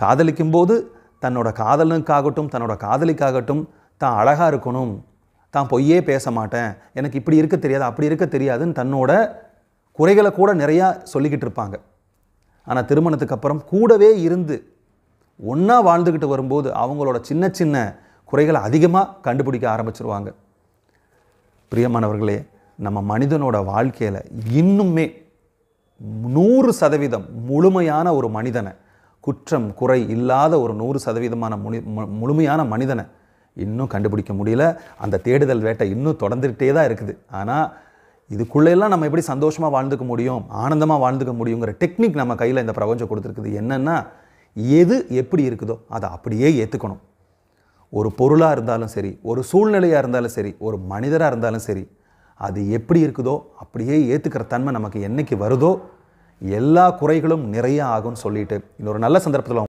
காதலிக்கும் போது தன்னோட காதலனுக்காகட்டும் தன்னோட காதலிக்காகட்டும் தான் அழகாக இருக்கணும், தான் பொய்யே பேச மாட்டேன், எனக்கு இப்படி இருக்க தெரியாது அப்படி இருக்க தெரியாதுன்னு தன்னோட குறைகளை கூட நிறையா சொல்லிக்கிட்டு இருப்பாங்க. ஆனால் திருமணத்துக்கு அப்புறம் கூடவே இருந்து ஒன்றா வாழ்ந்துக்கிட்டு வரும்போது அவங்களோட சின்ன சின்ன குறைகளை அதிகமாக கண்டுபிடிக்க ஆரம்பிச்சிருவாங்க. பிரியமானவர்களே, நம்ம மனிதனோட வாழ்க்கையில் இன்னுமே 100% முழுமையான ஒரு மனிதனை, குற்றம் குறை இல்லாத ஒரு 100% முழுமையான மனிதனை இன்னும் கண்டுபிடிக்க முடியல. அந்த தேடுதல் வேட்டை இன்னும் தொடர்ந்துகிட்டே தான் இருக்குது. ஆனால் இதுக்குள்ளெல்லாம் நம்ம எப்படி சந்தோஷமாக வாழ்ந்துக்க முடியும், ஆனந்தமாக வாழ்ந்துக்க முடியுங்கிற டெக்னிக் நம்ம கையில் இந்த பிரபஞ்சம் கொடுத்துருக்குது. என்னென்னா, எது எப்படி இருக்குதோ அதை அப்படியே ஏற்றுக்கணும். ஒரு பொருளாக இருந்தாலும் சரி, ஒரு சூழ்நிலையாக இருந்தாலும் சரி, ஒரு மனிதராக இருந்தாலும் சரி, அது எப்படி இருக்குதோ அப்படியே ஏற்றுக்கிற தன்மை நமக்கு என்னைக்கு வருதோ எல்லா குறைகளும் நிறைய ஆகும்னு சொல்லிட்டு இன்னொரு நல்ல சந்தர்ப்பத்தில்